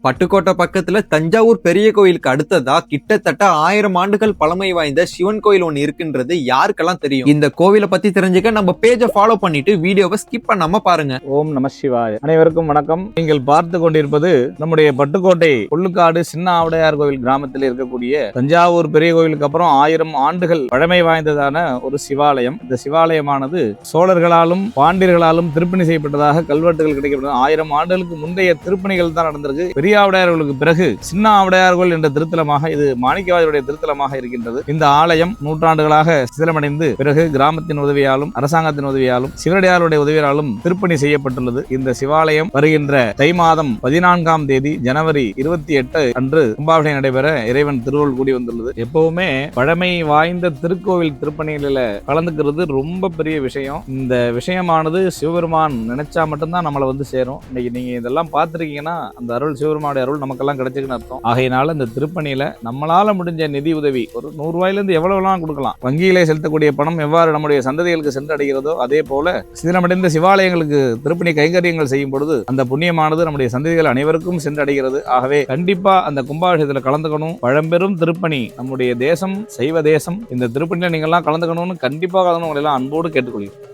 பட்டுக்கோட்டை பக்கத்துல தஞ்சாவூர் பெரிய கோயிலுக்கு அடுத்ததா கிட்டத்தட்ட 1000 ஆண்டுகள் பழமை வாய்ந்த சிவன் கோயில் ஒண்ணு இருக்குன்றது யாருக்கெல்லாம் தெரியும்? இந்த கோவிலை பத்தி தெரிஞ்சுக்க நம்ம பேஜை ஃபாலோ பண்ணிட்டு வீடியோவை ஸ்கிப் பண்ணாம பாருங்க. ஓம் நம சிவாய. அனைவருக்கும் வணக்கம். நீங்கள் பார்த்து கொண்டிருப்பது நம்முடைய பட்டுக்கோட்டை கொள்ளுக்காடு சின்ன ஆவுடையார் கோவில் கிராமத்தில் இருக்கக்கூடிய தஞ்சாவூர் பெரிய கோயிலுக்கு அப்புறம் 1000 ஆண்டுகள் பழமை வாய்ந்ததான ஒரு சிவாலயம். இந்த சிவாலயமானது சோழர்களாலும் பாண்டியர்களாலும் திருப்பணி செய்யப்பட்டதாக கல்வெட்டுகள் கிடைக்கப்பட்டது. 1000 ஆண்டுகளுக்கு முந்தைய திருப்பணிகள் தான் நடந்திருக்கு. பெரிய ஆவுடையார்களுக்கு பிறகு சின்ன ஆவுடையார்கள் என்ற திருத்தலமாக இது மாணிக்கவாசருடைய திருத்தலமாக இருக்கின்றது. இந்த ஆலயம் நூற்றாண்டுகளாக சிதிலமடைந்து பிறகு கிராமத்தின் உதவியாலும் அரசாங்கத்தின் உதவியாலும் சிவனடியாருடைய உதவியாலும் திருப்பணி செய்யப்பட்டுள்ளது. இந்த சிவாலயம் வருகின்ற தை மாதம் 14ஆம் தேதி ஜனவரி 28 அன்று கும்பாபிஷேகம் நடைபெற இறைவன் திருவருள் கூடி வந்துள்ளது. எப்பவுமே பழமை வாய்ந்த திருக்கோவில் திருப்பணிகளில கலந்துக்கிறது ரொம்ப பெரிய விஷயம். இந்த விஷயமானது சிவபெருமான் நினைச்சா மட்டும்தான் நம்மளை வந்து சேரும். இன்னைக்கு நீங்க இதெல்லாம் பார்த்திருக்கீங்கன்னா அந்த அருள் சிவபெருமானுடைய அருள் நமக்கெல்லாம் கிடைச்சுக்குன்னு அர்த்தம். ஆகையினால இந்த திருப்பணியில நம்மளால முடிஞ்ச நிதி உதவி ஒரு 100 ரூபாயிலிருந்து எவ்வளவுலாம் கொடுக்கலாம். வங்கியிலே செலுத்தக்கூடிய பணம் எவ்வாறு நம்முடைய சந்ததிகளுக்கு சென்று அடைகிறதோ அதே போல சிதிலமடைந்த சிவாலயங்களுக்கு திருப்பணி கைங்கரியங்கள் செய்யும் பொழுது அந்த புண்ணியமானது நம்முடைய சந்ததிகள் அனைவருக்கும் சென்று அடைகிறது. ஆகவே கண்டிப்பா அந்த கும்பாபிஷேகத்துல கலந்துக்கணும். பழம்பெரும் திருப்பணி நம்முடைய தேசம் சைவ தேசம். இந்த திருப்பணியில நீங்க எல்லாம் கலந்துக்கணும்னு கண்டிப்பாக உங்களை எல்லாம் அன்போடு கேட்டுக்கொள்கிறேன்.